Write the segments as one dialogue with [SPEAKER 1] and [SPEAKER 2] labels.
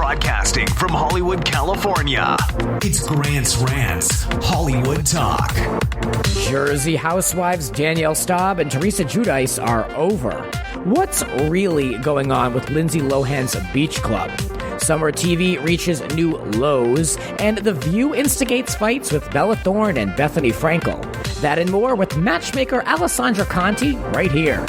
[SPEAKER 1] Broadcasting from Hollywood, California, it's Grant's Rants, Hollywood Talk.
[SPEAKER 2] Jersey Housewives Danielle, Staub, and Teresa Giudice are over. What's really going on with Lindsay Lohan's Beach Club? Summer TV reaches new lows, and The View instigates fights with Thorne and Bethenny Frankle. That and more with Matchmaker Alessandra Conti right here.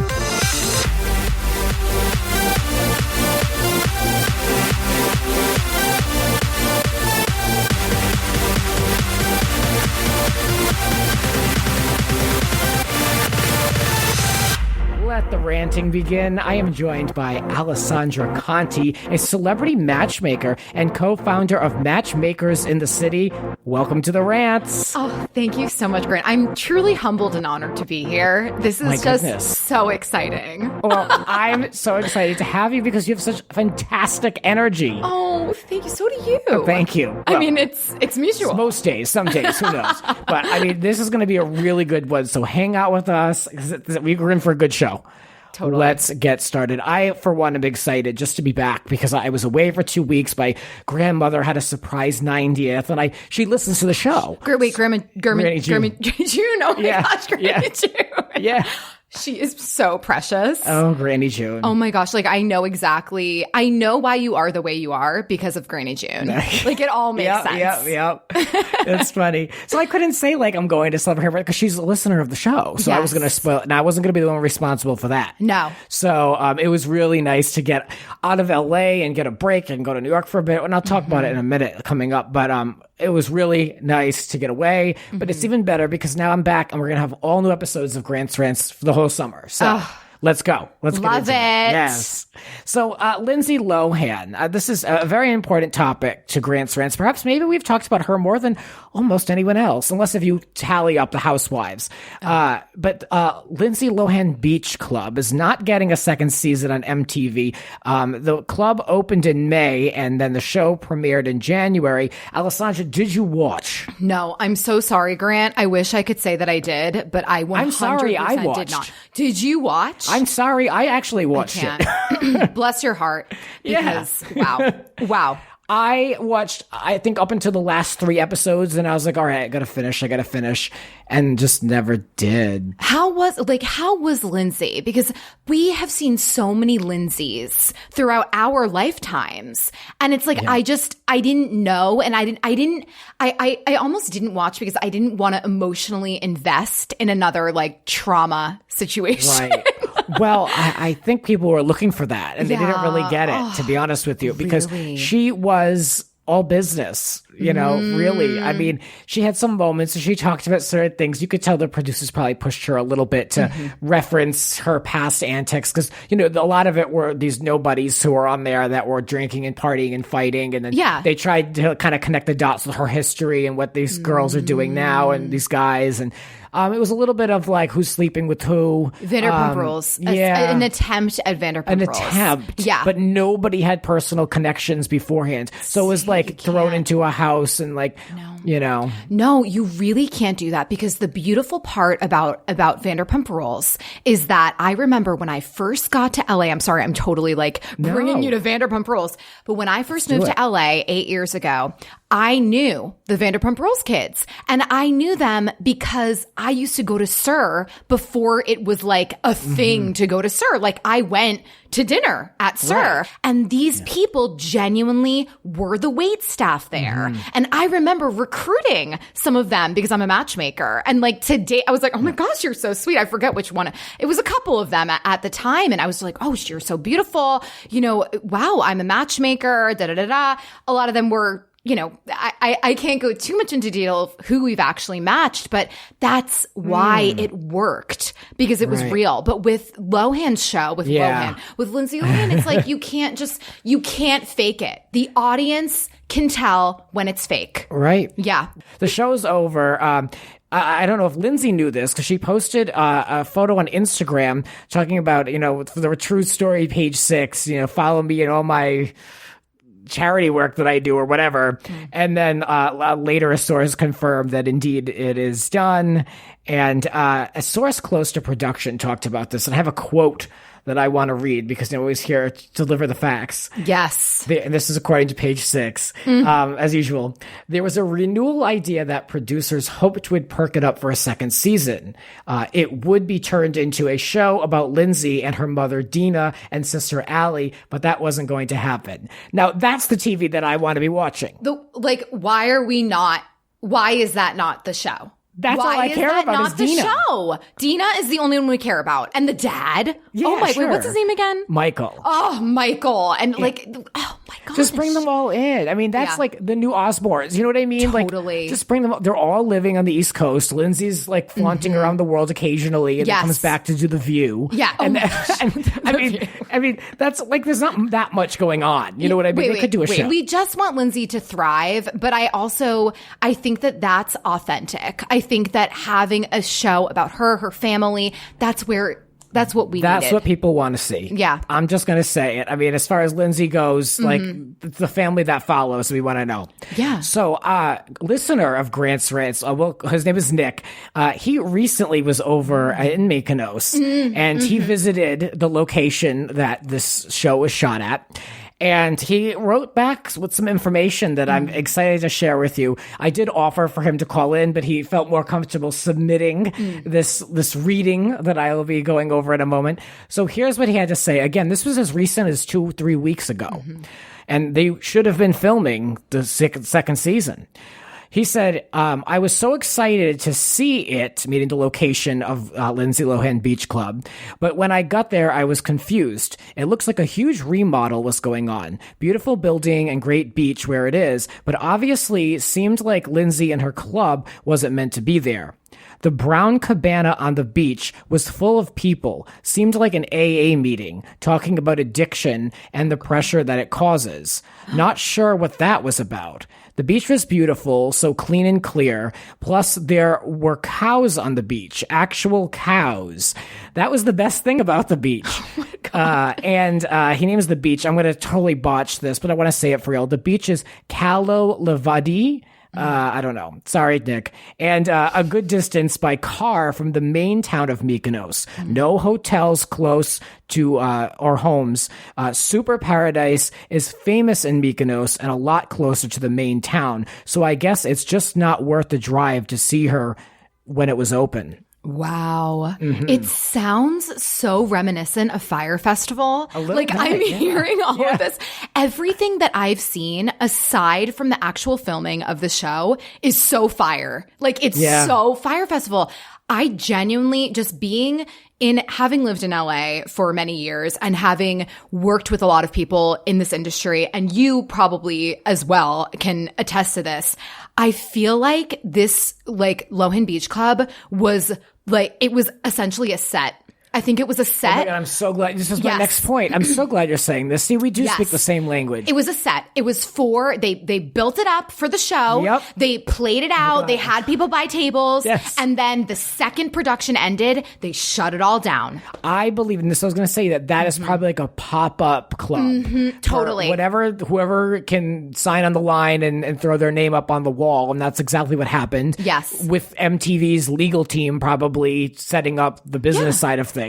[SPEAKER 2] Let the ranting begin. I am joined by Alessandra Conti, a celebrity matchmaker and co-founder of Matchmakers in the City. Welcome to the Rants.
[SPEAKER 3] Oh, thank you so much, Grant. I'm truly humbled and honored to be here. This is so exciting.
[SPEAKER 2] Well, I'm so excited to have you because you have such fantastic energy.
[SPEAKER 3] Oh, thank you. So do you.
[SPEAKER 2] Thank you.
[SPEAKER 3] Well, I mean, it's mutual.
[SPEAKER 2] Most days, some days, who knows? But I mean, this is going to be a really good one. So hang out with us. We're in for a good show.
[SPEAKER 3] Totally.
[SPEAKER 2] Let's get started. I, for one, am excited just to be back because I was away for 2 weeks. My grandmother had a surprise 90th, and she listens to the show.
[SPEAKER 3] Granny June. Oh my gosh, Granny June.
[SPEAKER 2] Yeah.
[SPEAKER 3] She is so precious.
[SPEAKER 2] Oh, Granny June.
[SPEAKER 3] Oh my gosh. Like, I know why you are the way you are because of Granny June. Like, it all makes sense.
[SPEAKER 2] Yep. It's funny. So I couldn't say, like, I'm going to celebrate her because she's a listener of the show. So I was going to spoil it. And I wasn't going to be the one responsible for that.
[SPEAKER 3] No.
[SPEAKER 2] So it was really nice to get out of LA and get a break and go to New York for a bit. And I'll talk about it in a minute coming up. But it was really nice to get away. But it's even better because now I'm back and we're going to have all new episodes of Grant's Rants for the whole summer. So let's go. Let's get into it. Yes. So Lindsay Lohan, this is a very important topic to Grant's Rants. Perhaps maybe we've talked about her more than almost anyone else, unless if you tally up the Housewives. But Lindsay Lohan Beach Club is not getting a second season on MTV. The club opened in May, and then the show premiered in January. Alessandra, did you watch?
[SPEAKER 3] No, I'm so sorry, Grant. I wish I could say that I did, but I 100%
[SPEAKER 2] I'm sorry, I watched.
[SPEAKER 3] Did not. Did you watch?
[SPEAKER 2] I'm sorry, I actually watched it.
[SPEAKER 3] Bless your heart. Because, wow.
[SPEAKER 2] I watched, I think, up until the last 3 episodes, and I was like, all right, I gotta finish, and just never did.
[SPEAKER 3] How was Lindsay? Because we have seen so many Lindsays throughout our lifetimes, and it's like, I didn't know, and I almost didn't watch because I didn't want to emotionally invest in another, like, trauma situation.
[SPEAKER 2] Right. Well, I think people were looking for that, and they didn't really get it, to be honest with you, because she was all business, really. I mean, she had some moments and she talked about certain things. You could tell the producers probably pushed her a little bit to reference her past antics because, a lot of it were these nobodies who were on there that were drinking and partying and fighting. And then they tried to kind of connect the dots with her history and what these girls are doing now and these guys. And it was a little bit of like who's sleeping with who.
[SPEAKER 3] Vanderpump Rules. An attempt at Vanderpump Rules.
[SPEAKER 2] An attempt. Yeah. But nobody had personal connections beforehand. So it was like thrown into a house and like,
[SPEAKER 3] No, you really can't do that because the beautiful part about Vanderpump Rules is that I remember when I first got to LA, I'm sorry, I'm totally like bringing you to Vanderpump Rules. But when I first moved to LA 8 years ago, I knew the Vanderpump Rules kids, and I knew them because I used to go to SUR before it was like a thing to go to SUR. Like I went to dinner at SUR, and these people genuinely were the wait staff there. And I remember recruiting some of them because I'm a matchmaker. And like today, I was like, oh my gosh, you're so sweet. I forget which one. It was a couple of them at the time. And I was like, oh, you're so beautiful. Wow, I'm a matchmaker, da-da-da-da. A lot of them were, I can't go too much into detail of who we've actually matched, but that's why it worked because it was real. But with Lohan's show, with Lindsay Lohan, it's like you can't fake it. The audience can tell when it's fake.
[SPEAKER 2] Right.
[SPEAKER 3] Yeah.
[SPEAKER 2] The show's over. I don't know if Lindsay knew this because she posted a photo on Instagram talking about, for the True Story page 6, follow me and all my charity work that I do or whatever. And then later a source confirmed that indeed it is done. And a source close to production talked about this. And I have a quote that I want to read because they're always here to deliver the facts.
[SPEAKER 3] Yes.
[SPEAKER 2] And this is according to page 6. As usual, there was a renewal idea that producers hoped would perk it up for a second season. It would be turned into a show about Lindsay and her mother Dina and sister Allie, but that wasn't going to happen. Now, that's the TV that I want to be watching.
[SPEAKER 3] Why is that not the show?
[SPEAKER 2] That's all I care about is Dina.
[SPEAKER 3] Show? Dina is the only one we care about. And the dad?
[SPEAKER 2] Yeah,
[SPEAKER 3] wait, what's his name again?
[SPEAKER 2] Michael.
[SPEAKER 3] Oh, Michael. And oh my God.
[SPEAKER 2] Just bring them all in. I mean, that's like the new Osbournes. You know what I mean?
[SPEAKER 3] Totally.
[SPEAKER 2] Like, just bring them. They're all living on the East Coast. Lindsay's like flaunting around the world occasionally and then comes back to do The View.
[SPEAKER 3] Yeah.
[SPEAKER 2] I mean, that's like, there's not that much going on. You know what I mean? They could do a show.
[SPEAKER 3] We just want Lindsay to thrive, but I think that that's authentic. I think that having a show about her family, that's what we needed.
[SPEAKER 2] That's what people want to see.
[SPEAKER 3] Yeah.
[SPEAKER 2] I'm just going to say it. I mean, as far as Lindsay goes, like the family that follows, we want to know.
[SPEAKER 3] Yeah.
[SPEAKER 2] So, listener of Grant's Rants, his name is Nick. He recently was over in Mykonos and he visited the location that this show was shot at. And he wrote back with some information that I'm excited to share with you. I did offer for him to call in, but he felt more comfortable submitting this reading that I will be going over in a moment. So here's what he had to say. Again, this was as recent as 2-3 weeks ago. And they should have been filming the second season. He said, I was so excited to see it, meaning the location of Lindsay Lohan Beach Club. But when I got there, I was confused. It looks like a huge remodel was going on. Beautiful building and great beach where it is, but obviously seemed like Lindsay and her club wasn't meant to be there. The brown cabana on the beach was full of people, seemed like an AA meeting, talking about addiction and the pressure that it causes. Not sure what that was about. The beach was beautiful, so clean and clear. Plus, there were cows on the beach, actual cows. That was the best thing about the beach. Oh my God. And he names the beach. I'm going to totally botch this, but I want to say it for real. The beach is Kalo Levadi. I don't know. Sorry, Nick. And a good distance by car from the main town of Mykonos. No hotels close to or homes. Super Paradise is famous in Mykonos and a lot closer to the main town. So I guess it's just not worth the drive to see her when it was open.
[SPEAKER 3] Wow. It sounds so reminiscent of Fire Festival. I'm hearing all of this. Everything that I've seen, aside from the actual filming of the show, is so fire. It's so Fire Festival. I genuinely, just having lived in LA for many years and having worked with a lot of people in this industry, and you probably as well can attest to this, I feel like this, Lohan Beach Club was it was essentially a set. I think it was a set.
[SPEAKER 2] Oh my God, I'm so glad. This is my next point. I'm so glad you're saying this. See, we do speak the same language.
[SPEAKER 3] It was a set. It was they built it up for the show.
[SPEAKER 2] Yep.
[SPEAKER 3] They played it out. They had people buy tables.
[SPEAKER 2] Yes.
[SPEAKER 3] And then the second production ended, they shut it all down.
[SPEAKER 2] I believe in this. I was going to say that is probably like a pop-up club.
[SPEAKER 3] Totally.
[SPEAKER 2] Whoever can sign on the line and throw their name up on the wall. And that's exactly what happened.
[SPEAKER 3] Yes.
[SPEAKER 2] With MTV's legal team probably setting up the business side of things.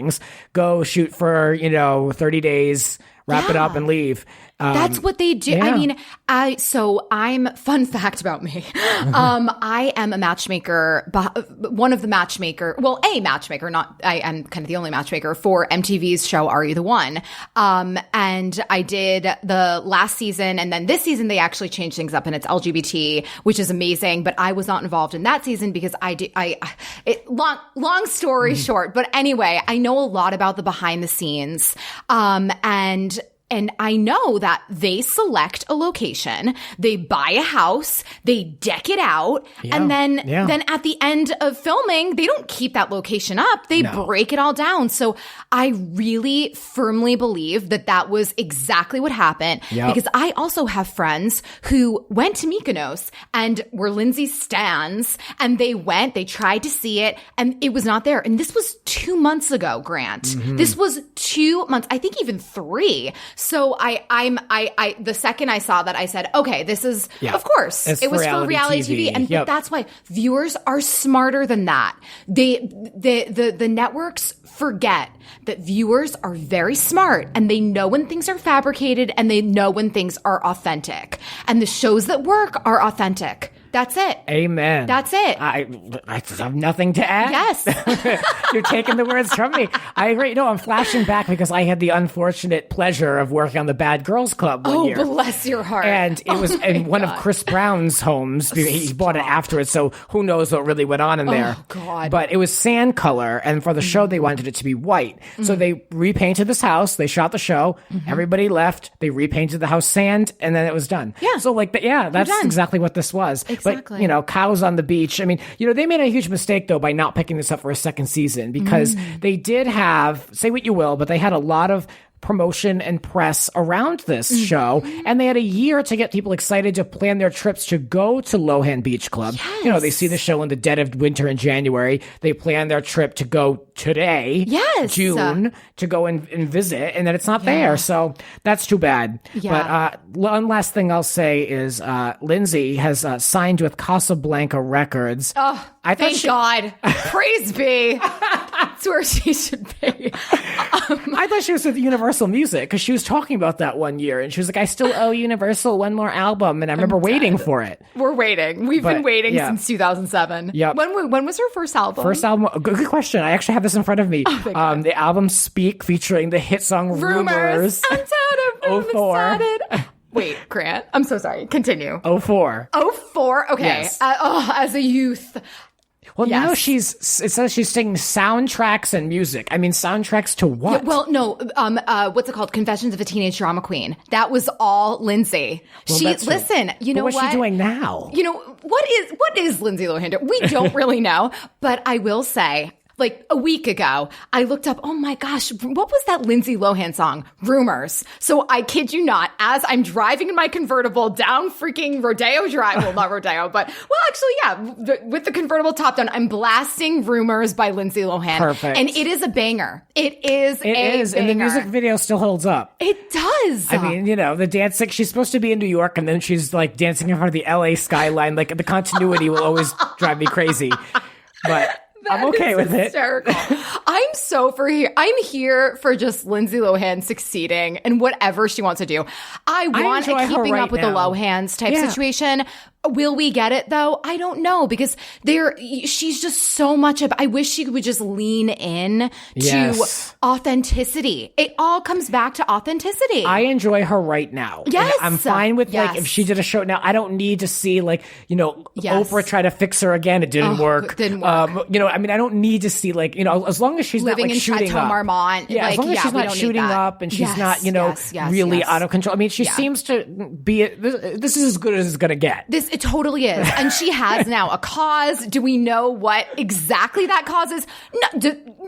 [SPEAKER 2] Go shoot for, 30 days, wrap it up and leave.
[SPEAKER 3] That's what they do.
[SPEAKER 2] Yeah.
[SPEAKER 3] I mean, fun fact about me. I am a matchmaker, one of the a matchmaker, I am kind of the only matchmaker for MTV's show, Are You the One? And I did the last season, and then this season they actually changed things up and it's LGBT, which is amazing, but I was not involved in that season because long story short, but anyway, I know a lot about the behind the scenes. And I know that they select a location, they buy a house, they deck it out, and then at the end of filming, they don't keep that location up. They break it all down. So I really firmly believe that was exactly what happened because I also have friends who went to Mykonos and were Lindsay stans, and they tried to see it, and it was not there. And this was 2 months ago, Grant. This was 2 months, I think even 3. So I the second I saw that, I said, okay, this is, of course, it was for reality TV. And but that's why viewers are smarter than that. The networks forget that viewers are very smart, and they know when things are fabricated, and they know when things are authentic. And the shows that work are authentic. That's it.
[SPEAKER 2] Amen.
[SPEAKER 3] That's it.
[SPEAKER 2] I have nothing to add.
[SPEAKER 3] Yes.
[SPEAKER 2] You're taking the words from me. I agree. No, I'm flashing back because I had the unfortunate pleasure of working on the Bad Girls Club one year.
[SPEAKER 3] Oh, bless your heart.
[SPEAKER 2] And it was in one of Chris Brown's homes. He bought it afterwards, so who knows what really went on in there.
[SPEAKER 3] Oh, God.
[SPEAKER 2] But it was sand color, and for the show, they wanted it to be white. So they repainted this house. They shot the show. Everybody left. They repainted the house sand, and then it was done.
[SPEAKER 3] Yeah.
[SPEAKER 2] So, that's exactly what this was.
[SPEAKER 3] Exactly.
[SPEAKER 2] But, cows on the beach. I mean, they made a huge mistake, though, by not picking this up for a second season, because they did have, say what you will, but they had a lot of promotion and press around this show, and they had a year to get people excited to plan their trips to go to Lohan Beach Club.
[SPEAKER 3] Yes.
[SPEAKER 2] They see the show in the dead of winter in January. They plan their trip to go today, June, to go and visit, and then it's not there. So that's too bad.
[SPEAKER 3] Yeah.
[SPEAKER 2] But one last thing I'll say is Lindsay has signed with Casablanca Records.
[SPEAKER 3] Oh, thank God. Praise be. That's where she should be.
[SPEAKER 2] I thought she was with Universal Music because she was talking about that one year, and she was like, I still owe Universal one more album, and I remember waiting for it.
[SPEAKER 3] We're waiting. We've been waiting since 2007.
[SPEAKER 2] Yep.
[SPEAKER 3] When was her first album?
[SPEAKER 2] First album, good question. I actually have this in front of me. The album Speak, featuring the hit song Rumors.
[SPEAKER 3] I'm tired of
[SPEAKER 2] 04.
[SPEAKER 3] Wait, Grant, I'm so sorry. Continue.
[SPEAKER 2] 04.
[SPEAKER 3] 04? Okay.
[SPEAKER 2] Yes.
[SPEAKER 3] As a youth.
[SPEAKER 2] Well, now it says she's singing soundtracks and music. I mean, soundtracks to what?
[SPEAKER 3] Yeah, well, no, what's it called? Confessions of a Teenage Drama Queen. That was all Lindsay.
[SPEAKER 2] Well,
[SPEAKER 3] listen, you know
[SPEAKER 2] what's she doing now?
[SPEAKER 3] What is Lindsay Lohan doing? We don't really know, but I will say, like a week ago, I looked up, oh my gosh, what was that Lindsay Lohan song? Rumors. So I kid you not, as I'm driving in my convertible down freaking Rodeo Drive, well, not Rodeo, but, well, actually, yeah, with the convertible top down, I'm blasting Rumors by Lindsay Lohan.
[SPEAKER 2] Perfect.
[SPEAKER 3] And it is a banger. It is a banger.
[SPEAKER 2] And the music video still holds up.
[SPEAKER 3] It does.
[SPEAKER 2] I mean, the dancing, she's supposed to be in New York, and then she's like dancing in front of the LA skyline. Like, the continuity will always drive me crazy. But I'm okay with
[SPEAKER 3] hysterical. I'm so for here. I'm here for just Lindsay Lohan succeeding in whatever she wants to do. I want a keeping up with the Lohans type situation. Will we get it though? I don't know, because she's just so much of, I wish she would just lean in to authenticity. It all comes back to authenticity.
[SPEAKER 2] I enjoy her right now.
[SPEAKER 3] Yes.
[SPEAKER 2] And I'm fine with like, if she did a show now, I don't need to see Oprah try to fix her again. It didn't work.
[SPEAKER 3] Didn't work.
[SPEAKER 2] I mean, I don't need to see as long as she's
[SPEAKER 3] living
[SPEAKER 2] not
[SPEAKER 3] in
[SPEAKER 2] shooting
[SPEAKER 3] Chateau
[SPEAKER 2] up.
[SPEAKER 3] Marmont.
[SPEAKER 2] Yeah, as long as she's not shooting up and she's not, really out of control. I mean, she seems to be, this is as good as it's going to get.
[SPEAKER 3] It totally is. And she has now a cause. Do we know what exactly that cause is?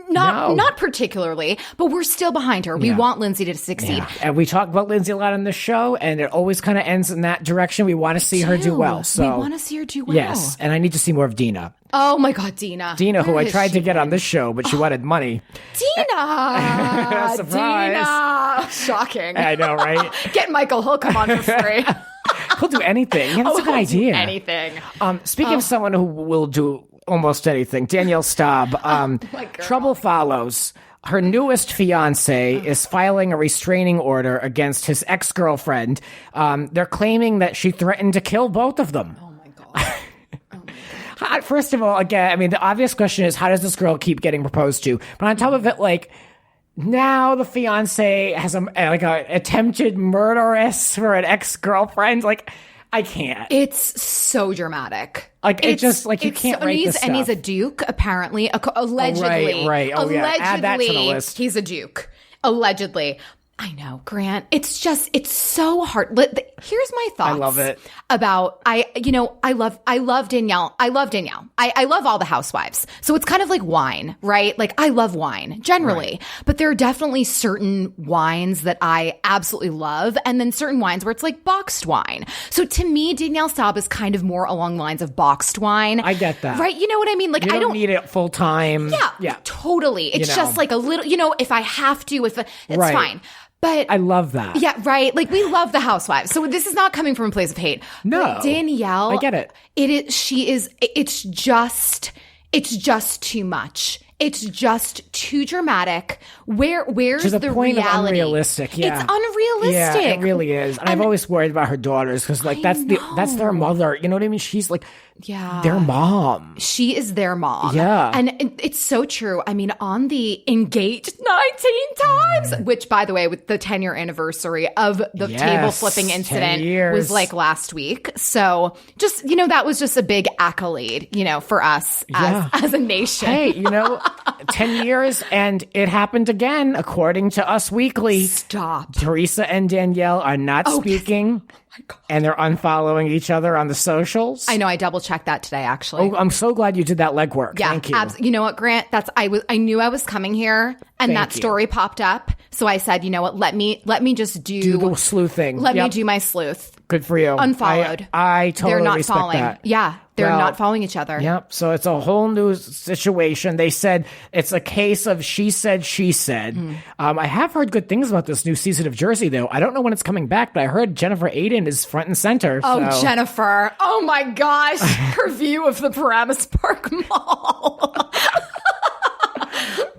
[SPEAKER 3] Not particularly, but we're still behind her. We want Lindsay to succeed.
[SPEAKER 2] Yeah. And we talk about Lindsay a lot on the show, and it always kind of ends in that direction. We want to see her do well. So
[SPEAKER 3] we want to see her do well.
[SPEAKER 2] Yes. And I need to see more of Dina.
[SPEAKER 3] Oh my God, Dina.
[SPEAKER 2] Dina, who I tried to get on this show, but she wanted money.
[SPEAKER 3] Dina!
[SPEAKER 2] Surprise.
[SPEAKER 3] Dina! Shocking.
[SPEAKER 2] I know, right?
[SPEAKER 3] Get Michael. He'll come on for free.
[SPEAKER 2] He'll do anything. Yeah, that's a good idea.
[SPEAKER 3] Anything.
[SPEAKER 2] Speaking of someone who will do almost anything, Danielle Staub. Trouble follows. Her newest fiance is filing a restraining order against his ex-girlfriend. They're claiming that she threatened to kill both of them.
[SPEAKER 3] Oh my God.
[SPEAKER 2] First of all, again, I mean, the obvious question is, how does this girl keep getting proposed to? But on top of it, now the fiance has a attempted murderess for an ex-girlfriend. I can't.
[SPEAKER 3] It's so dramatic.
[SPEAKER 2] You can't write this stuff.
[SPEAKER 3] And he's a duke, apparently. Allegedly.
[SPEAKER 2] Oh, right. Oh, yeah. Add that to the list.
[SPEAKER 3] He's a duke. Allegedly. I know, Grant. It's so hard. Here's my thoughts.
[SPEAKER 2] I love it.
[SPEAKER 3] About, I love Danielle. I love Danielle. I love all the housewives. So it's kind of like wine, right? I love wine generally, but there are definitely certain wines that I absolutely love. And then certain wines where it's like boxed wine. So to me, Danielle Staub is kind of more along the lines of boxed wine.
[SPEAKER 2] I get that.
[SPEAKER 3] Right? You know what I mean?
[SPEAKER 2] I don't need it full time.
[SPEAKER 3] Yeah. Totally. It's just like a little, if I have to, it's fine. But
[SPEAKER 2] I love that.
[SPEAKER 3] Yeah, right. Like we love the Housewives. So this is not coming from a place of hate.
[SPEAKER 2] No.
[SPEAKER 3] But Danielle,
[SPEAKER 2] I get it.
[SPEAKER 3] It's just too much. It's just too dramatic. Where's
[SPEAKER 2] to the
[SPEAKER 3] the
[SPEAKER 2] point
[SPEAKER 3] reality?
[SPEAKER 2] Of unrealistic. Yeah.
[SPEAKER 3] It's unrealistic.
[SPEAKER 2] Yeah, it really is. And I've always worried about her daughters because like that's their mother. You know what I mean? She's like their mom.
[SPEAKER 3] She is their mom.
[SPEAKER 2] Yeah.
[SPEAKER 3] And it's so true. I mean, on the engaged 19 times, which by the way, with the 10-year anniversary of the table flipping incident was like last week. So just, that was just a big accolade, for us as a nation.
[SPEAKER 2] Hey, 10 years and it happened again, according to Us Weekly.
[SPEAKER 3] Stop.
[SPEAKER 2] Teresa and Danielle are not speaking. And they're unfollowing each other on the socials.
[SPEAKER 3] I know. I double checked that today, actually.
[SPEAKER 2] Oh, I'm so glad you did that legwork.
[SPEAKER 3] Yeah,
[SPEAKER 2] Thank you.
[SPEAKER 3] You know what, Grant? I knew I was coming here, and that story popped up. So I said, you know what? Let me just do
[SPEAKER 2] the sleuthing.
[SPEAKER 3] Let me do my sleuth.
[SPEAKER 2] Good for you.
[SPEAKER 3] Unfollowed.
[SPEAKER 2] I totally
[SPEAKER 3] They're not
[SPEAKER 2] respect
[SPEAKER 3] following.
[SPEAKER 2] that.
[SPEAKER 3] Yeah, they're not following each other.
[SPEAKER 2] Yep. So it's a whole new situation. They said it's a case of she said, she said. I have heard good things about this new season of Jersey, though. I don't know when it's coming back, but I heard Jennifer Aiden is front and center.
[SPEAKER 3] Oh,
[SPEAKER 2] so.
[SPEAKER 3] Jennifer. Oh, my gosh. Her view of the Paramus Park Mall.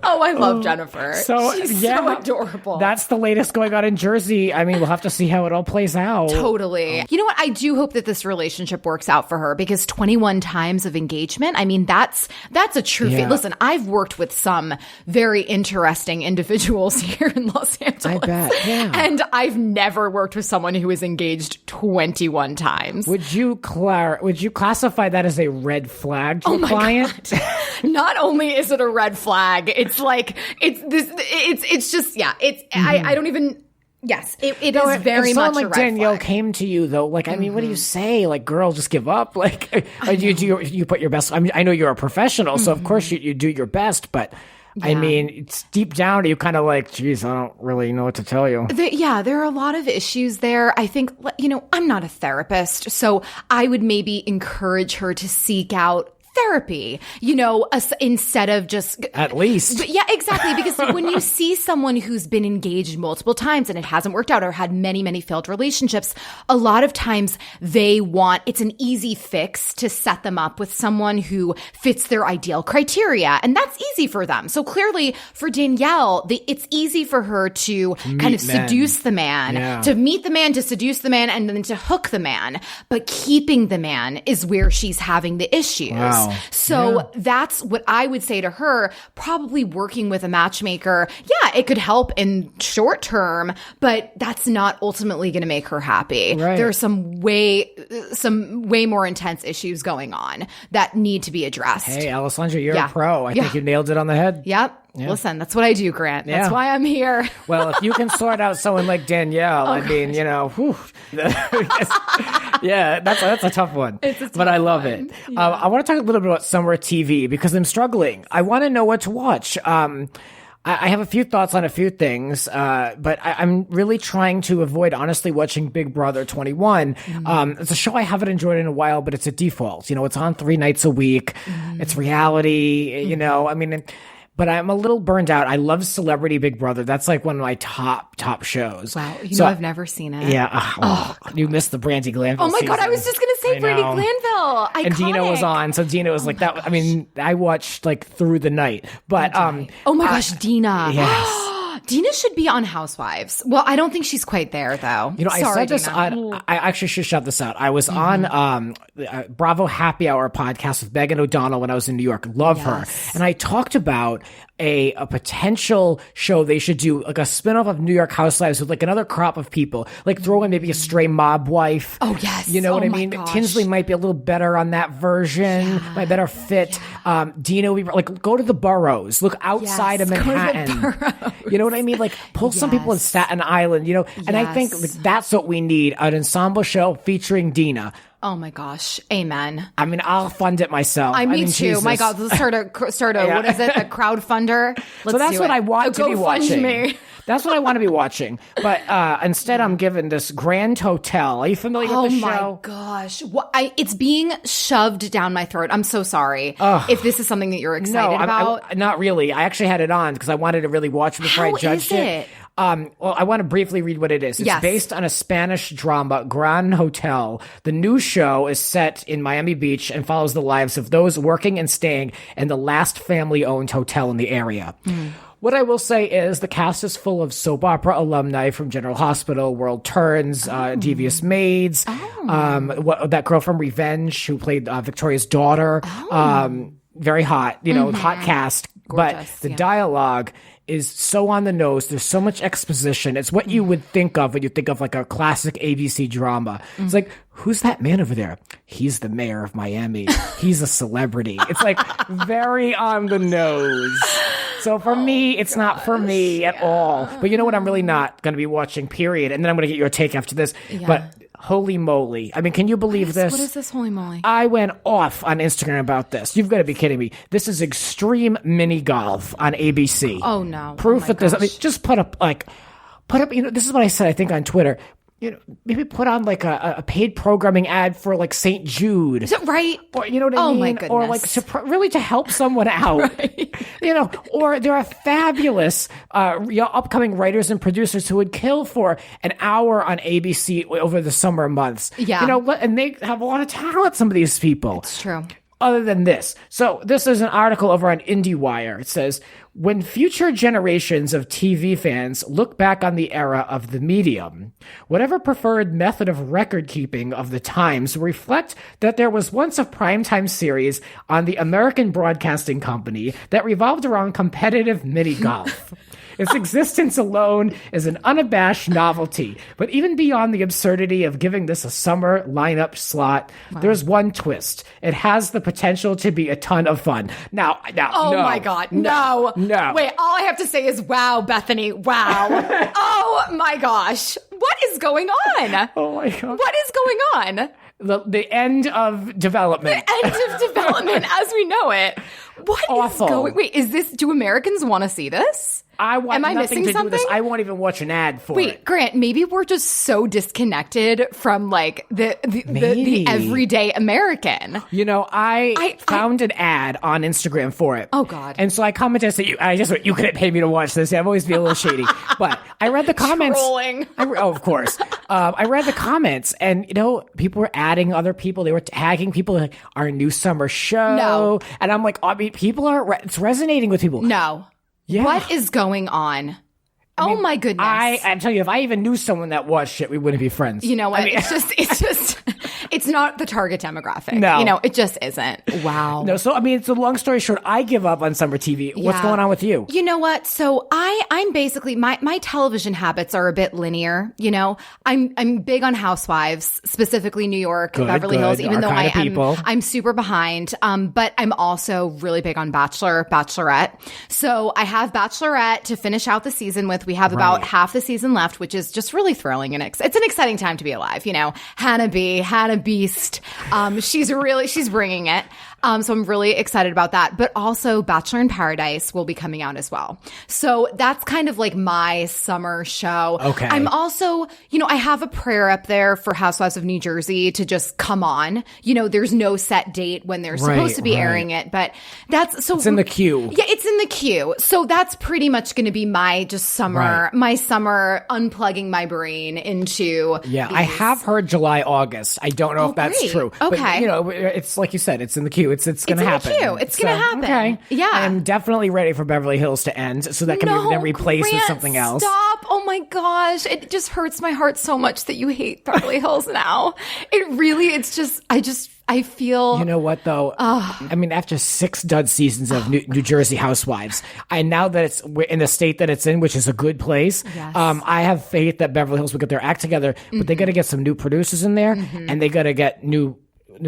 [SPEAKER 3] Oh, I love Jennifer. She's so adorable.
[SPEAKER 2] That's the latest going on in Jersey. I mean, we'll have to see how it all plays out.
[SPEAKER 3] Totally. You know what? I do hope that this relationship works out for her because 21 times of engagement, I mean, that's a true feat. Listen, I've worked with some very interesting individuals here in Los Angeles.
[SPEAKER 2] I bet, yeah.
[SPEAKER 3] And I've never worked with someone who is engaged 21 times.
[SPEAKER 2] Would you classify that as a red flag to a client?
[SPEAKER 3] God. Not only is it a red flag, it's like it's just I don't even. Yes, it is very
[SPEAKER 2] if
[SPEAKER 3] much
[SPEAKER 2] like
[SPEAKER 3] a red
[SPEAKER 2] Danielle
[SPEAKER 3] flag.
[SPEAKER 2] came to you though, like I mean, what do you say? Like, girl, just give up. Like, you put your best. I mean, I know you're a professional, so of course you do your best, but. I mean, it's deep down, you kind of like, geez, I don't really know what to tell you.
[SPEAKER 3] There are a lot of issues there. I think, I'm not a therapist, so I would maybe encourage her to seek out therapy, instead of just
[SPEAKER 2] at least.
[SPEAKER 3] But yeah, exactly. Because when you see someone who's been engaged multiple times and it hasn't worked out or had many, many failed relationships, a lot of times it's an easy fix to set them up with someone who fits their ideal criteria. And that's easy for them. So clearly for Danielle, it's easy for her to kind of seduce the man, to meet the man, to seduce the man, and then to hook the man. But keeping the man is where she's having the issues.
[SPEAKER 2] Wow.
[SPEAKER 3] So that's what I would say to her, probably working with a matchmaker. Yeah, it could help in short term, but that's not ultimately going to make her happy.
[SPEAKER 2] Right.
[SPEAKER 3] There are some way more intense issues going on that need to be addressed.
[SPEAKER 2] Hey, Alessandra, you're a pro. I think you nailed it on the head.
[SPEAKER 3] Yep. Yeah. Listen, that's what I do, Grant. That's why I'm here.
[SPEAKER 2] Well, if you can sort out someone like Danielle, mean, whew. Yeah, that's a tough one. But I love it. Yeah. I want to talk a little bit about summer TV because I'm struggling. I want to know what to watch. I have a few thoughts on a few things, but I'm really trying to avoid, honestly, watching Big Brother 21. It's a show I haven't enjoyed in a while, but it's a default. It's on 3 nights a week. It's reality, I mean... But I'm a little burned out. I love Celebrity Big Brother. That's like one of my top shows.
[SPEAKER 3] Wow. I've never seen it.
[SPEAKER 2] Yeah. You missed the Brandy Glanville
[SPEAKER 3] Oh my God. I was just going to say Brandy Glanville. Iconic.
[SPEAKER 2] And Dina was on. So Dina was like that. I mean, I watched like through the night. But
[SPEAKER 3] oh my gosh, Dina.
[SPEAKER 2] Yes.
[SPEAKER 3] Dina should be on Housewives. Well, I don't think she's quite there, though.
[SPEAKER 2] I said this on, I actually should shout this out. I was on Bravo Happy Hour podcast with Megan O'Donnell when I was in New York. Love her. And I talked about a potential show they should do, like a spinoff of New York Housewives with like another crop of people, like throw in maybe a stray mob wife.
[SPEAKER 3] Oh yes,
[SPEAKER 2] you know what I mean.
[SPEAKER 3] Gosh.
[SPEAKER 2] Tinsley might be a little better on that version, might better fit. Dino, would be like go to the boroughs, look outside of Manhattan. You know what I mean? Like pull some people in Staten Island. And I think like, that's what we need: an ensemble show featuring Dina.
[SPEAKER 3] Oh my gosh. Amen.
[SPEAKER 2] I mean, I'll fund it myself.
[SPEAKER 3] I mean, too.
[SPEAKER 2] Jesus.
[SPEAKER 3] My God, let's start a what is it? A crowdfunder?
[SPEAKER 2] So that's what I want to be watching.
[SPEAKER 3] Me.
[SPEAKER 2] That's what I want to be watching. But instead, I'm given this Grand Hotel. Are you familiar with the show?
[SPEAKER 3] Oh my gosh. It's being shoved down my throat. I'm so sorry. If this is something that you're excited about.
[SPEAKER 2] Not really. I actually had it on because I wanted to really watch it before I judged
[SPEAKER 3] it.
[SPEAKER 2] Well, I want to briefly read what it is. It's based on a Spanish drama, Gran Hotel. The new show is set in Miami Beach and follows the lives of those working and staying in the last family-owned hotel in the area. What I will say is the cast is full of soap opera alumni from General Hospital, World Turns, Devious Maids, that girl from Revenge who played Victoria's daughter. Very hot, hot cast.
[SPEAKER 3] Gorgeous,
[SPEAKER 2] but the dialogue is so on the nose. There's so much exposition. It's what you would think of when you think of like a classic ABC drama. It's like, who's that man over there? He's the mayor of Miami. He's a celebrity. It's like very on the nose. So for me, it's not for me at all. But you know what? I'm really not going to be watching, period. And then I'm going to get your take after this. But holy moly. I mean, can you believe this?
[SPEAKER 3] What is this holy moly?
[SPEAKER 2] I went off on Instagram about this. You've got to be kidding me. This is extreme mini golf on ABC.
[SPEAKER 3] Oh, no.
[SPEAKER 2] Proof that there's, I mean, just put up, this is what I said, I think, on Twitter. Maybe put on like a paid programming ad for like St. Jude.
[SPEAKER 3] Is it right?
[SPEAKER 2] Or, you know what I mean?
[SPEAKER 3] My goodness.
[SPEAKER 2] Or like really to help someone out.
[SPEAKER 3] Right.
[SPEAKER 2] Or there are fabulous upcoming writers and producers who would kill for an hour on ABC over the summer months.
[SPEAKER 3] Yeah.
[SPEAKER 2] And they have a lot of talent, some of these people.
[SPEAKER 3] It's true.
[SPEAKER 2] Other than this. So this is an article over on IndieWire. It says, when future generations of TV fans look back on the era of the medium, whatever preferred method of record keeping of the times will reflect that there was once a primetime series on the American Broadcasting Company that revolved around competitive mini golf. Its existence alone is an unabashed novelty. But even beyond the absurdity of giving this a summer lineup slot, there's one twist. It has the potential to be a ton of fun. Now,
[SPEAKER 3] oh
[SPEAKER 2] no,
[SPEAKER 3] my God, no. Wait, all I have to say is, wow, Bethenny, wow. Oh my gosh. What is going on?
[SPEAKER 2] Oh my God.
[SPEAKER 3] What is going on?
[SPEAKER 2] The end of development.
[SPEAKER 3] The end of development as we know it. What
[SPEAKER 2] Awful.
[SPEAKER 3] is going? Wait, is this? Do Americans want to see this?
[SPEAKER 2] Am I
[SPEAKER 3] missing
[SPEAKER 2] to do
[SPEAKER 3] something?
[SPEAKER 2] this. I won't even watch an ad for it.
[SPEAKER 3] Wait, Grant, maybe we're just so disconnected from like the everyday American.
[SPEAKER 2] I found an ad on Instagram for it.
[SPEAKER 3] Oh God!
[SPEAKER 2] And so I commented, you couldn't pay me to watch this. I've always been a little shady, but I read the comments.
[SPEAKER 3] Trolling.
[SPEAKER 2] Of course. I read the comments, and people were adding other people. They were tagging people like our new summer show.
[SPEAKER 3] No.
[SPEAKER 2] And I'm like, it's resonating with people.
[SPEAKER 3] No.
[SPEAKER 2] Yeah.
[SPEAKER 3] What is going on? My goodness.
[SPEAKER 2] I tell you, if I even knew someone that watched it, we wouldn't be friends.
[SPEAKER 3] You know what? It's not the target demographic.
[SPEAKER 2] No.
[SPEAKER 3] It just isn't. Wow.
[SPEAKER 2] No, so it's a long story short, I give up on summer TV. What's going on with you?
[SPEAKER 3] You know what? So I'm basically my television habits are a bit linear. I'm big on Housewives, specifically New York, Beverly Hills, even though I'm super behind. But I'm also really big on Bachelorette. So I have Bachelorette to finish out the season with. We have about half the season left, which is just really thrilling, and it's an exciting time to be alive. Hannah Beast, she's bringing it. So I'm really excited about that. But also Bachelor in Paradise will be coming out as well. So that's kind of like my summer show.
[SPEAKER 2] Okay.
[SPEAKER 3] I'm also, I have a prayer up there for Housewives of New Jersey to just come on. There's no set date when they're supposed to be airing it, but it's
[SPEAKER 2] in the queue.
[SPEAKER 3] Yeah, it's in the queue. So that's pretty much going to be my just summer, my summer unplugging my brain into.
[SPEAKER 2] Yeah, I have heard July, August. I don't know if that's true.
[SPEAKER 3] Okay.
[SPEAKER 2] But, it's like you said, it's in the queue. It's going to happen.
[SPEAKER 3] It's going to happen.
[SPEAKER 2] Okay.
[SPEAKER 3] Yeah.
[SPEAKER 2] I'm definitely ready for Beverly Hills to end so that can be then replaced with something else.
[SPEAKER 3] Stop. Oh my gosh. It just hurts my heart so much that you hate Beverly Hills now. I feel.
[SPEAKER 2] You know what, though? After 6 dud seasons of New Jersey Housewives, now that we're in the state that it's in, which is a good place, I have faith that Beverly Hills will get their act together, but they got to get some new producers in there, and they got to get new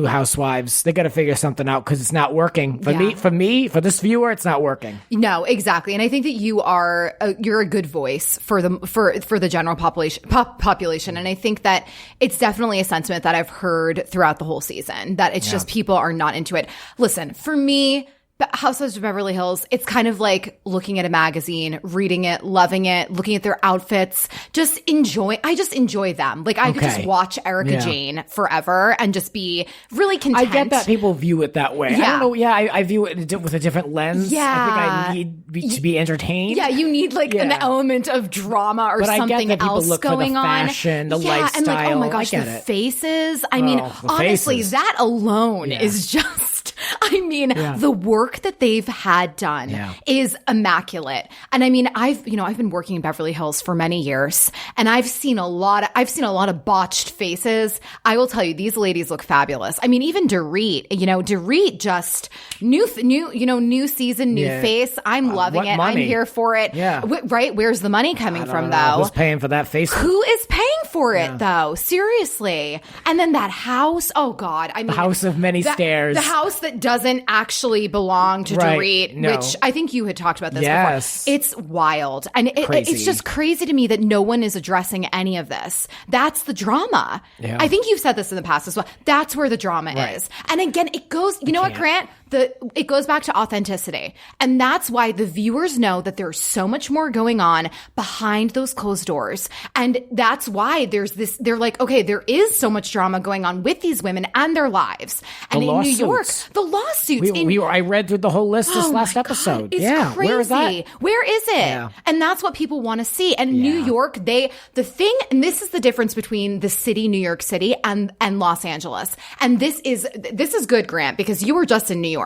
[SPEAKER 2] housewives. They got to figure something out because it's not working for this viewer. It's not working.
[SPEAKER 3] No, exactly. And I think that you're a good voice for the general population. And I think that it's definitely a sentiment that I've heard throughout the whole season, that it's just people are not into it. Listen, for me, Housewives of Beverly Hills, it's kind of like looking at a magazine, reading it, loving it, looking at their outfits, I just enjoy them. Like I could just watch Erica Jane forever and just be really content.
[SPEAKER 2] I get that people view it that way. I don't know. Yeah, I view it with a different lens.
[SPEAKER 3] Yeah.
[SPEAKER 2] I think I need to be entertained.
[SPEAKER 3] Yeah, you need like an element of drama or
[SPEAKER 2] but
[SPEAKER 3] something
[SPEAKER 2] I get that
[SPEAKER 3] else
[SPEAKER 2] people look
[SPEAKER 3] going
[SPEAKER 2] for the
[SPEAKER 3] on.
[SPEAKER 2] Fashion, the lifestyle.
[SPEAKER 3] And like, oh my gosh, the faces. I mean, honestly, that alone is just, the work that they've had done is immaculate. And I mean, I've been working in Beverly Hills for many years, and I've seen a lot of botched faces. I will tell you, these ladies look fabulous. I mean, even Dorit just new season, new face. I'm loving it.
[SPEAKER 2] Money?
[SPEAKER 3] I'm here for it.
[SPEAKER 2] Yeah.
[SPEAKER 3] Right? Where's the money coming from, though?
[SPEAKER 2] Who's paying for that face?
[SPEAKER 3] Who is paying for it, though? Seriously. And then that house. Oh God. I mean,
[SPEAKER 2] the house of many stairs.
[SPEAKER 3] The house that doesn't actually belong to Dorit, which I think you had talked about this before. It's wild. And it's just crazy to me that no one is addressing any of this. That's the drama. Yeah. I think you've said this in the past as well. That's where the drama is. And again, it goes, what, Grant? It goes back to authenticity. And that's why the viewers know that there's so much more going on behind those closed doors. And that's why they're like, okay, there is so much drama going on with these women and their lives. And in New York, the lawsuits.
[SPEAKER 2] I read through the whole list this last episode.
[SPEAKER 3] It's crazy.
[SPEAKER 2] Where is that?
[SPEAKER 3] Where is it? Yeah. And that's what people want to see. And New York, and this is the difference between the city, New York City, and Los Angeles. And this is good, Grant, because you were just in New York.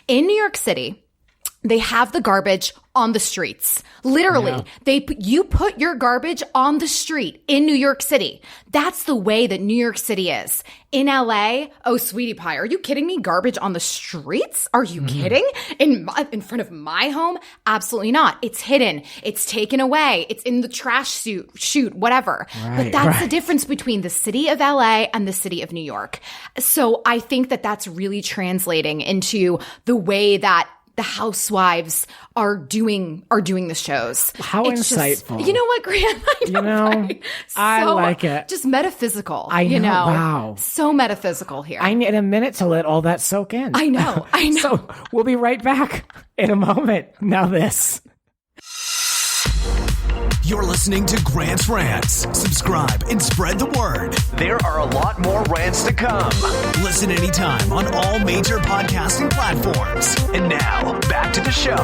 [SPEAKER 3] In New York City, they have the garbage on the streets. Literally, you put your garbage on the street in New York City. That's the way that New York City is. In LA, oh, sweetie pie, are you kidding me? Garbage on the streets? Are you kidding? In front of my home? Absolutely not. It's hidden. It's taken away. It's in the trash chute, whatever. But that's the difference between the city of LA and the city of New York. So I think that that's really translating into the way that the Housewives are doing the shows.
[SPEAKER 2] How insightful.
[SPEAKER 3] You know what, Grant?
[SPEAKER 2] I like it.
[SPEAKER 3] Just metaphysical.
[SPEAKER 2] I know. Wow.
[SPEAKER 3] So metaphysical here.
[SPEAKER 2] I need a minute to let all that soak in.
[SPEAKER 3] I know.
[SPEAKER 2] So we'll be right back in a moment. Now this.
[SPEAKER 1] You're listening to Grant's Rants. Subscribe and spread the word. There are a lot more rants to come. Listen anytime on all major podcasting platforms. And now, back to the show.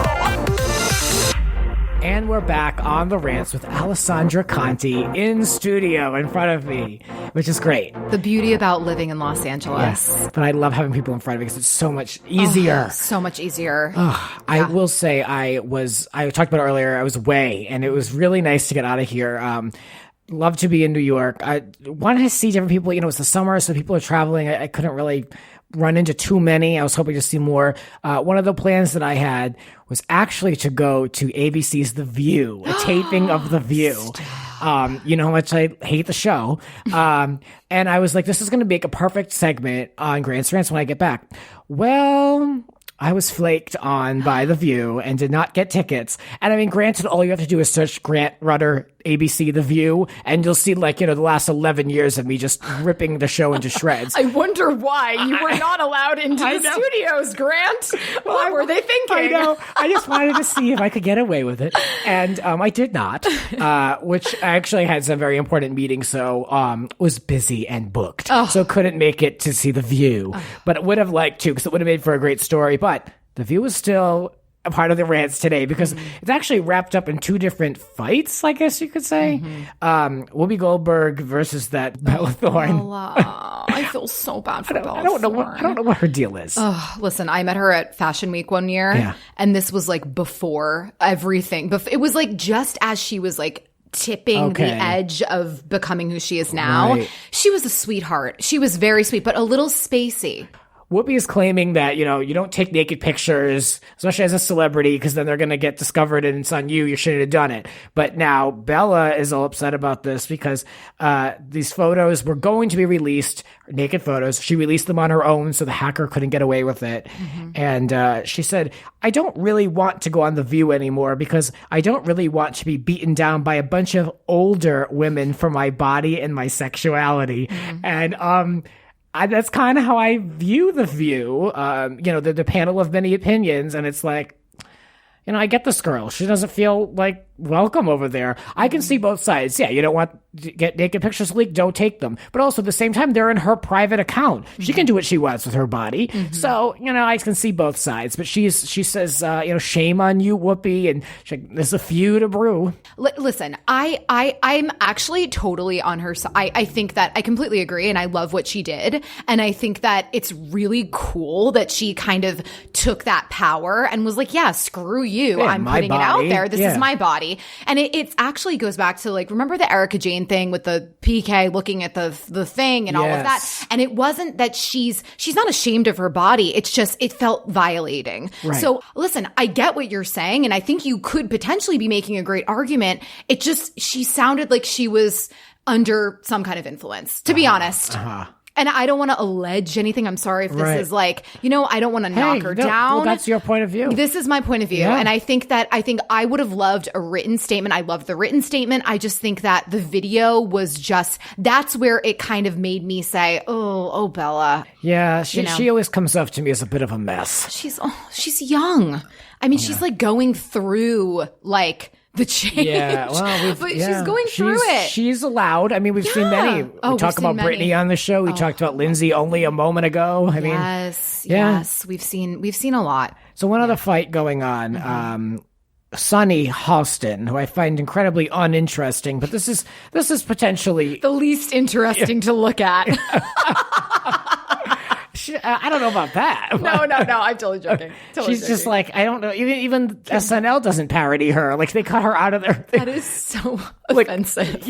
[SPEAKER 2] And we're back on the Rants with Alessandra Conti in studio in front of me, which is great.
[SPEAKER 3] The beauty about living in Los Angeles.
[SPEAKER 2] Yes, but I love having people in front of me because it's so much easier.
[SPEAKER 3] So much easier.
[SPEAKER 2] I will say I talked about it earlier, I was away, and it was really nice to get out of here. Love to be in New York. I wanted to see different people. It's the summer, so people are traveling. I couldn't really run into too many. I was hoping to see more. One of the plans that I had was actually to go to ABC's The View, a taping of The View. You know how much I hate the show. And I was like, this is going to make a perfect segment on Grant's Rants when I get back. Well, I was flaked on by The View and did not get tickets. And I mean, granted, all you have to do is search Grant Rudder, ABC, The View, and you'll see the last 11 years of me just ripping the show into shreds.
[SPEAKER 3] I wonder why you were not allowed into the studios, Grant. What were they thinking?
[SPEAKER 2] I know. I just wanted to see if I could get away with it. And I did not, which I actually had some very important meetings, so was busy and booked. So couldn't make it to see The View. But would have liked to, because it would have made for a great story. But The View is still a part of the rants today because it's actually wrapped up in two different fights, I guess you could say. Whoopi Goldberg versus that Bella Thorne.
[SPEAKER 3] I feel so bad for Bella
[SPEAKER 2] I don't know what her deal is.
[SPEAKER 3] Listen, I met her at Fashion Week one year, and this was like before everything. It was like just as she was like tipping the edge of becoming who she is now. She was a sweetheart. She was very sweet, but a little spacey.
[SPEAKER 2] Whoopi is claiming that, you don't take naked pictures, especially as a celebrity, because then they're going to get discovered and it's on you. You shouldn't have done it. But now Bella is all upset about this because these photos were going to be released, naked photos. She released them on her own, so the hacker couldn't get away with it. And she said, I don't really want to go on The View anymore because I don't really want to be beaten down by a bunch of older women for my body and my sexuality. And that's kind of how I view The View. The panel of many opinions, and it's like, I get this girl. She doesn't feel like welcome over there. I can see both sides. Yeah, you don't want to get naked pictures leaked, don't take them. But also at the same time, they're in her private account. She can do what she wants with her body. So, I can see both sides. But she says, shame on you, Whoopi, and there's a few to brew.
[SPEAKER 3] Listen, I'm actually totally on her side. I think that I completely agree, and I love what she did. And I think that it's really cool that she kind of took that power and was like, yeah, screw you.
[SPEAKER 2] Yeah,
[SPEAKER 3] I'm putting it out there. This is my body. And it actually goes back to, like, remember the Erica Jane thing with the PK looking at the thing and all of that? And it wasn't that she's not ashamed of her body. It's just, it felt violating. Right. So listen, I get what you're saying. And I think you could potentially be making a great argument. It just, she sounded like she was under some kind of influence, to be honest. And I don't want to allege anything. I'm sorry if this is like, I don't want to knock her down.
[SPEAKER 2] Well, that's your point of view.
[SPEAKER 3] This is my point of view. Yeah. And I think I would have loved a written statement. I loved the written statement. I just think that the video was that's where it kind of made me say, oh, Bella.
[SPEAKER 2] Yeah, she always comes off to me as a bit of a mess.
[SPEAKER 3] She's young. I mean, she's like going through like the change. Yeah, well, but she's going through it.
[SPEAKER 2] She's allowed. I mean, we've seen many. We talk about Britney on the show. We talked about Lindsay only a moment ago. I mean,
[SPEAKER 3] yes, we've seen a lot.
[SPEAKER 2] So one other fight going on. Sonny Hostin, who I find incredibly uninteresting, but this is potentially
[SPEAKER 3] the least interesting to look at.
[SPEAKER 2] I don't know about that.
[SPEAKER 3] No, I'm totally joking.
[SPEAKER 2] She's just like, I don't know. Even SNL doesn't parody her. Like, they cut her out of their thing.
[SPEAKER 3] That is so offensive.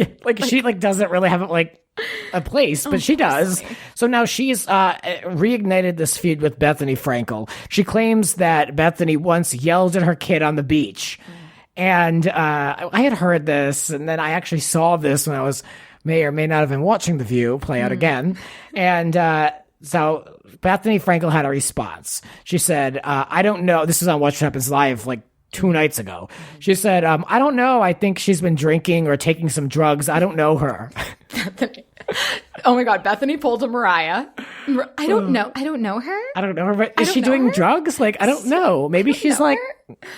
[SPEAKER 2] She doesn't really have a place, but she does. Funny. So now she's reignited this feud with Bethenny Frankle. She claims that Bethenny once yelled at her kid on the beach. And I had heard this, and then I actually saw this when I may or may not have been watching The View play out again. And so Bethenny Frankle had a response. She said, I don't know. This is on What Happens Live like 2 nights ago. She said, I don't know. I think she's been drinking or taking some drugs. I don't know her.
[SPEAKER 3] Oh my God. Bethenny pulled a Mariah. I don't know. I don't know her.
[SPEAKER 2] I don't know her. But is she doing drugs? Like, I don't know. Maybe she's like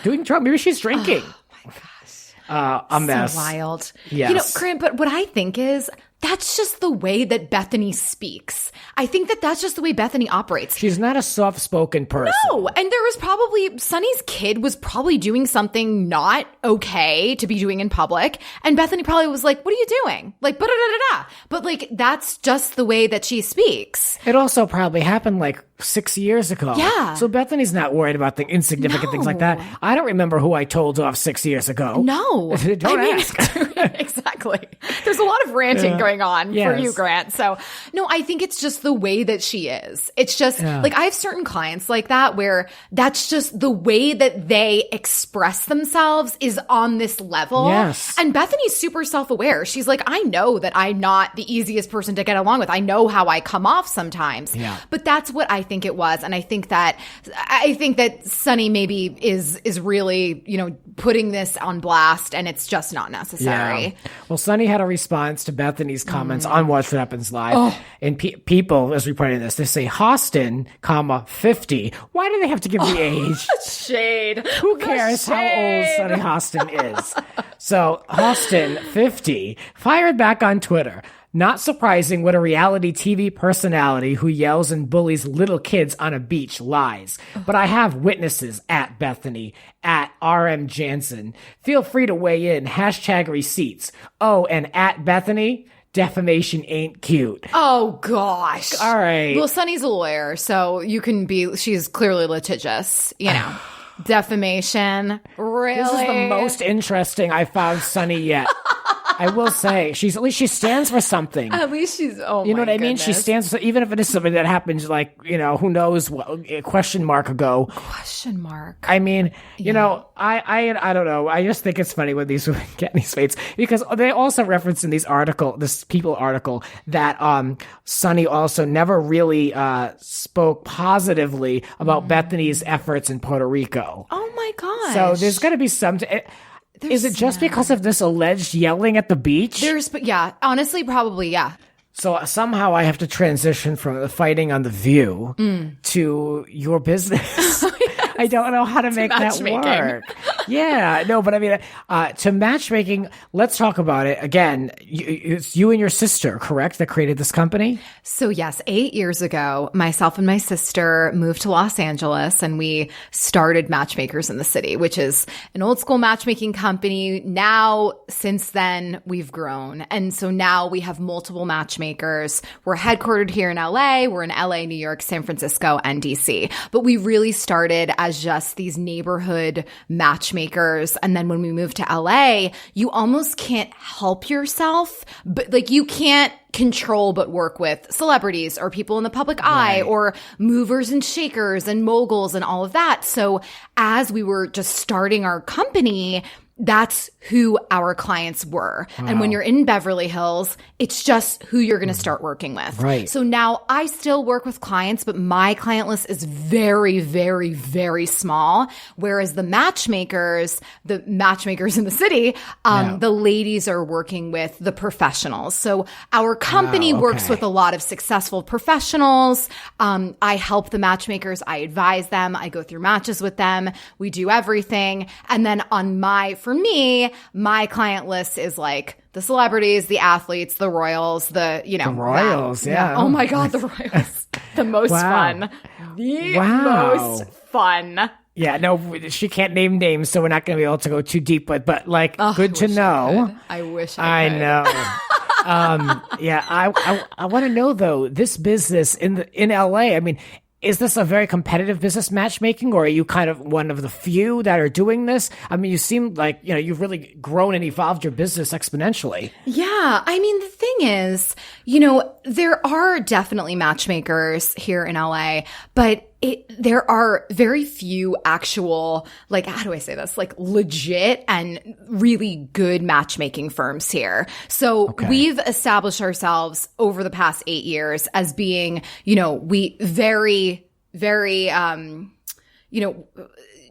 [SPEAKER 2] doing drugs. Maybe she's drinking. Oh my gosh. A mess.
[SPEAKER 3] So wild.
[SPEAKER 2] Yes.
[SPEAKER 3] Grant, but what I think is, that's just the way that Bethenny speaks. I think that's just the way Bethenny operates.
[SPEAKER 2] She's not a soft-spoken person.
[SPEAKER 3] No, and there was probably, Sonny's kid was probably doing something not okay to be doing in public, and Bethenny probably was like, what are you doing? Like, da-da-da-da-da. But like, that's just the way that she speaks.
[SPEAKER 2] It also probably happened like 6 years ago.
[SPEAKER 3] Yeah.
[SPEAKER 2] So Bethenny's not worried about the insignificant things like that. I don't remember who I told off 6 years ago.
[SPEAKER 3] No.
[SPEAKER 2] Don't ask.
[SPEAKER 3] Exactly. There's a lot of ranting going on for you, Grant. So, no, I think it's just the way that she is. It's just like, I have certain clients like that where that's just the way that they express themselves is on this level.
[SPEAKER 2] Yes.
[SPEAKER 3] And Bethenny's super self-aware. She's like, I know that I'm not the easiest person to get along with. I know how I come off sometimes. Yeah. But that's what I think it was. And I think that Sonny maybe is really, putting this on blast, and it's just not necessary.
[SPEAKER 2] Yeah. Well, Sonny had a response to Bethenny's comments on What Happens Live. And people, as reporting this, they say Hostin, 50. Why do they have to give the age?
[SPEAKER 3] Shade.
[SPEAKER 2] Who cares how old Sonny Hostin is? So Hostin, 50, fired back on Twitter. Not surprising what a reality TV personality who yells and bullies little kids on a beach lies. But I have witnesses at Bethenny, at RM Jansen. Feel free to weigh in. #receipts. Oh, and at Bethenny, defamation ain't cute.
[SPEAKER 3] Oh, gosh.
[SPEAKER 2] All right.
[SPEAKER 3] Well, Sonny's a lawyer, so she's clearly litigious, Defamation. Really?
[SPEAKER 2] This is the most interesting I found Sonny yet. I will say, at least she stands for something.
[SPEAKER 3] At least she's,
[SPEAKER 2] you know what I mean? She stands for, even if it is something that happens, like, who knows what, a question mark ago.
[SPEAKER 3] Question mark.
[SPEAKER 2] I mean, I don't know. I just think it's funny when these women get these fates, because they also reference in this People article, that Sonny also never really spoke positively about Bethenny's efforts in Puerto Rico.
[SPEAKER 3] Oh my gosh.
[SPEAKER 2] So there's going to be some... Is it just because of this alleged yelling at the beach?
[SPEAKER 3] Honestly, probably, yeah.
[SPEAKER 2] So somehow I have to transition from the fighting on The View to your business. I don't know how to make that work. Yeah, no, but I mean, to matchmaking, let's talk about it. Again, it's you and your sister, correct, that created this company?
[SPEAKER 3] So yes, 8 years ago, myself and my sister moved to Los Angeles and we started Matchmakers in the City, which is an old school matchmaking company. Now, since then, we've grown. And so now we have multiple matchmakers. We're headquartered here in LA. We're in LA, New York, San Francisco, and DC. But we really started as just these neighborhood matchmakers. And then when we moved to LA, you almost can't help yourself, but like you can't control but work with celebrities or people in the public eye or movers and shakers and moguls and all of that. So as we were just starting our company, that's who our clients were. Wow. And when you're in Beverly Hills, it's just who you're going to start working with.
[SPEAKER 2] Right.
[SPEAKER 3] So now I still work with clients, but my client list is very, very, very small. Whereas the matchmakers in the city, the ladies are working with the professionals. So our company works with a lot of successful professionals. I help the matchmakers. I advise them. I go through matches with them. We do everything. And then for me, my client list is like the celebrities, the athletes, the royals, the
[SPEAKER 2] royals, yeah.
[SPEAKER 3] Oh my God, the royals. The most fun. The most fun.
[SPEAKER 2] Yeah, no, she can't name names, so we're not going to be able to go too deep, but like, good to know.
[SPEAKER 3] I wish I could.
[SPEAKER 2] I know. I want to know though, this business in LA, I mean, is this a very competitive business, matchmaking, or are you kind of one of the few that are doing this? I mean, you seem like, you've really grown and evolved your business exponentially.
[SPEAKER 3] Yeah. I mean, the thing is, there are definitely matchmakers here in LA, but there are very few actual, like, how do I say this? Like legit and really good matchmaking firms here. So we've established ourselves over the past 8 years as being, we very, very,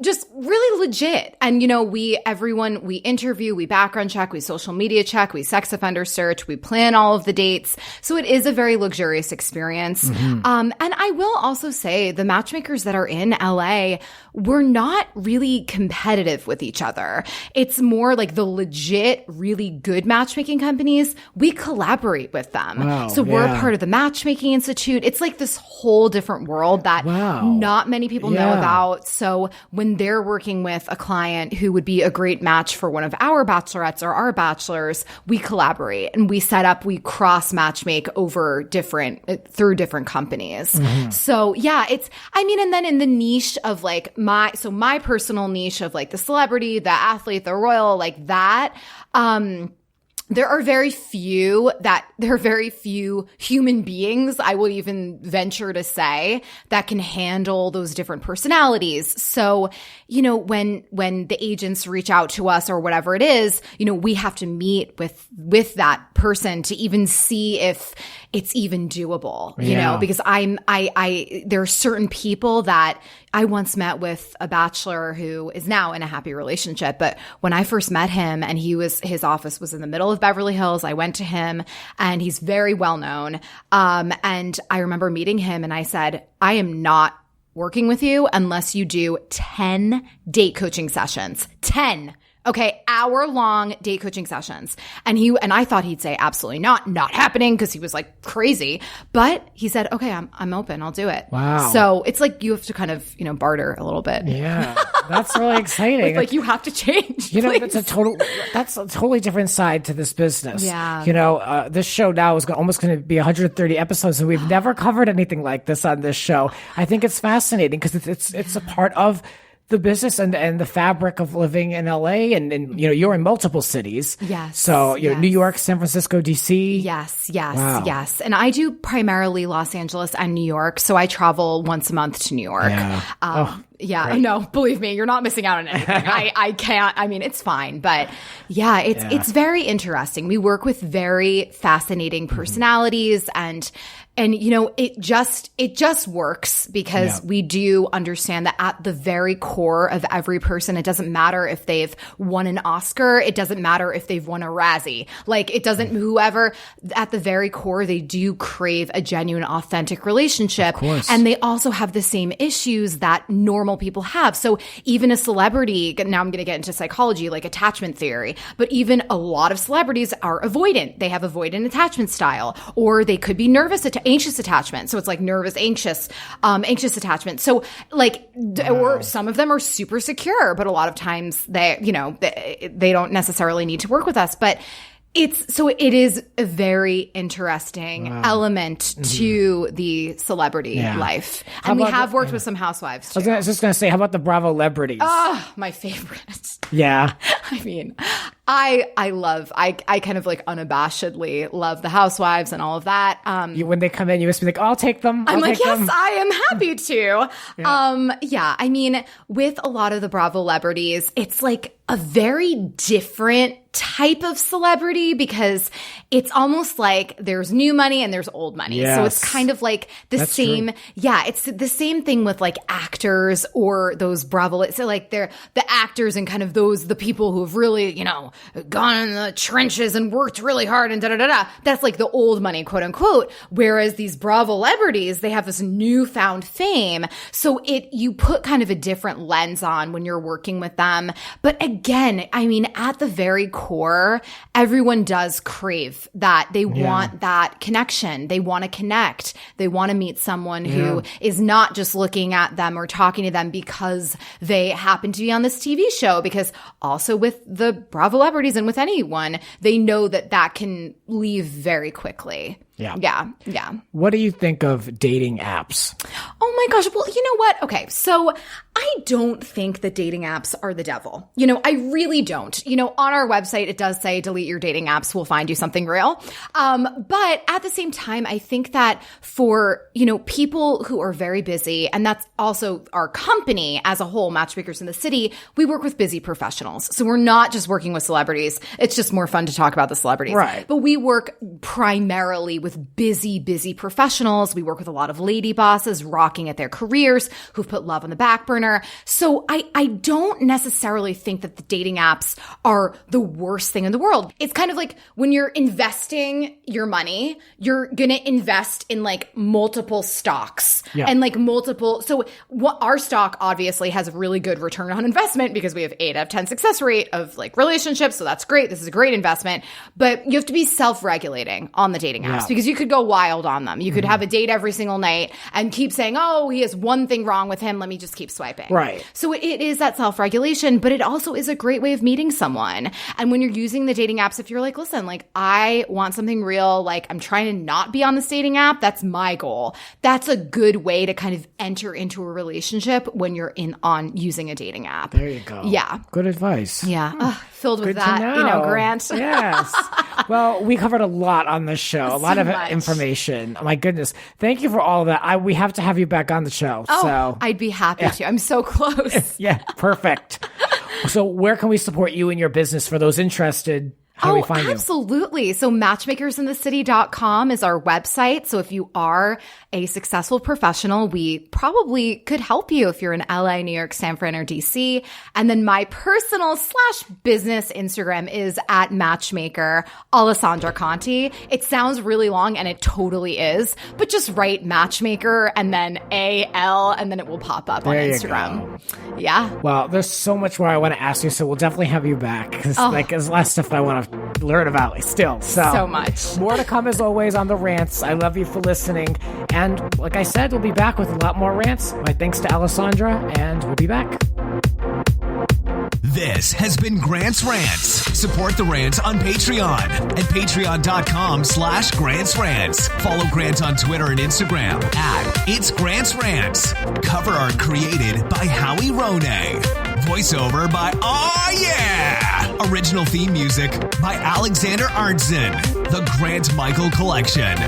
[SPEAKER 3] just really legit. And, we interview, we background check, we social media check, we sex offender search, we plan all of the dates. So it is a very luxurious experience. And I will also say the matchmakers that are in LA, we're not really competitive with each other. It's more like the legit, really good matchmaking companies, we collaborate with them.
[SPEAKER 2] Wow,
[SPEAKER 3] so we're a part of the Matchmaking Institute. It's like this whole different world that not many people know about. So when they're working with a client who would be a great match for one of our bachelorettes or our bachelors, we collaborate and we cross matchmake through different companies. So yeah, and then in the niche of like my personal niche of like the celebrity, the athlete, the royal, like that, there are very few human beings, I would even venture to say, that can handle those different personalities. So, when the agents reach out to us or whatever it is, we have to meet with that person to even see if it's even doable, because there are certain people that I once met with a bachelor who is now in a happy relationship. But when I first met him and his office was in the middle of Beverly Hills, I went to him and he's very well known. And I remember meeting him and I said, I am not working with you unless you do 10 date coaching sessions. 10. Okay, hour-long date coaching sessions. And I thought he'd say absolutely not happening, because he was like crazy. But he said, okay, I'm open, I'll do it.
[SPEAKER 2] Wow.
[SPEAKER 3] So it's like you have to kind of, barter a little bit.
[SPEAKER 2] Yeah, that's really exciting.
[SPEAKER 3] Like you have to change.
[SPEAKER 2] That's a totally different side to this business.
[SPEAKER 3] Yeah.
[SPEAKER 2] This show now is almost going to be 130 episodes, and we've never covered anything like this on this show. I think it's fascinating because it's a part of the business and the fabric of living in LA, and you're in multiple cities.
[SPEAKER 3] Yes.
[SPEAKER 2] So New York, San Francisco, DC.
[SPEAKER 3] Yes.
[SPEAKER 2] Wow.
[SPEAKER 3] Yes. And I do primarily Los Angeles and New York. So I travel once a month to New York.
[SPEAKER 2] Yeah.
[SPEAKER 3] Yeah.
[SPEAKER 2] Great.
[SPEAKER 3] No, believe me, you're not missing out on anything. I can't. I mean, it's fine. But yeah, it's very interesting. We work with very fascinating personalities and you know, it just works because we do understand that at the very core of every person, it doesn't matter if they've won an Oscar. It doesn't matter if they've won a Razzie. Like, it doesn't, whoever, at the very core, they do crave a genuine, authentic relationship. And they also have the same issues that normal people have. So even a celebrity, now I'm going to get into psychology, like attachment theory, but even a lot of celebrities are avoidant. They have avoidant attachment style, or they could be anxious attachment. So it's like nervous, anxious attachment. So like, or some of them are super secure, but a lot of times they don't necessarily need to work with us. But it is a very interesting element to the celebrity life. And we have worked with some housewives too.
[SPEAKER 2] I was just going to say, how about the Bravo celebrities?
[SPEAKER 3] Oh, my favorite.
[SPEAKER 2] Yeah.
[SPEAKER 3] I mean, I kind of like unabashedly love the housewives and all of that.
[SPEAKER 2] When they come in, you must be like, I'll take them.
[SPEAKER 3] I'm like, yes, I am happy to. I mean, with a lot of the Bravo celebrities, it's like a very different type of celebrity because it's almost like there's new money and there's old money.
[SPEAKER 2] Yes.
[SPEAKER 3] So it's kind of like the same. True. Yeah, it's the same thing with like actors or those Bravo. So like they're the actors and kind of the people who have really, gone in the trenches and worked really hard and da-da-da-da. That's like the old money, quote unquote. Whereas these Bravo celebrities, they have this newfound fame. So you put kind of a different lens on when you're working with them. But again, I mean, at the very core, everyone does crave that. They want that connection. They want to connect. They want to meet someone who is not just looking at them or talking to them because they happen to be on this TV show. Because also with the Bravo celebrities and with anyone, they know that can leave very quickly. Yeah.
[SPEAKER 2] What do you think of dating apps?
[SPEAKER 3] Oh my gosh. Well, you know what? Okay. So I don't think that dating apps are the devil. I really don't. On our website, it does say delete your dating apps. We'll find you something real. But at the same time, I think that for, people who are very busy, and that's also our company as a whole, Matchmakers in the City, we work with busy professionals. So we're not just working with celebrities. It's just more fun to talk about the celebrities. Right. But we work primarily with busy professionals. We work with a lot of lady bosses rocking at their careers who've put love on the back burner. So I don't necessarily think that the dating apps are the worst thing in the world. It's kind of like when you're investing your money, you're going to invest in like multiple stocks and like multiple. So what our stock obviously has a really good return on investment because we have 8 out of 10 success rate of like relationships. So that's great. This is a great investment, but you have to be self-regulating on the dating apps because you could go wild on them. You could have a date every single night and keep saying, oh, he has one thing wrong with him. Let me just keep swiping.
[SPEAKER 2] Right.
[SPEAKER 3] So it is that self-regulation, but it also is a great way of meeting someone. And when you're using the dating apps, if you're like, listen, like I want something real, like I'm trying to not be on this dating app, that's my goal. That's a good way to kind of enter into a relationship when you're on using a dating app.
[SPEAKER 2] There you go.
[SPEAKER 3] Yeah.
[SPEAKER 2] Good advice.
[SPEAKER 3] Yeah. Filled with
[SPEAKER 2] Good
[SPEAKER 3] that, Grant.
[SPEAKER 2] Yes. Well, we covered a lot on this show, a lot of information. Oh, my goodness. Thank you for all of that. We have to have you back on the show.
[SPEAKER 3] Oh,
[SPEAKER 2] so.
[SPEAKER 3] I'd be happy to. I'm so close.
[SPEAKER 2] Yeah, perfect. So where can we support you in your business for those interested? How do we find you?
[SPEAKER 3] Absolutely. So matchmakersinthecity.com is our website. So if you are a successful professional, we probably could help you if you're in LA, New York, San Fran, or DC. And then my personal / business Instagram is at Matchmaker Alessandra Conti. It sounds really long and it totally is, but just write Matchmaker and then AL and then it will pop up on Instagram. Yeah.
[SPEAKER 2] Well, there's so much more I want to ask you, so we'll definitely have you back because there's a lot of stuff I want to learn about still. So
[SPEAKER 3] much.
[SPEAKER 2] More to come as always on the Rants. I love you for listening. And like I said, we'll be back with a lot more rants. My thanks to Alessandra, and we'll be back.
[SPEAKER 1] This has been Grant's Rants. Support the Rants on Patreon at patreon.com/Grant's Rants. Follow Grant on Twitter and Instagram at It's Grant's Rants. Cover art created by RHONY. Voiceover by Original theme music by Alexander Arntzen. The Grant Michael Collection.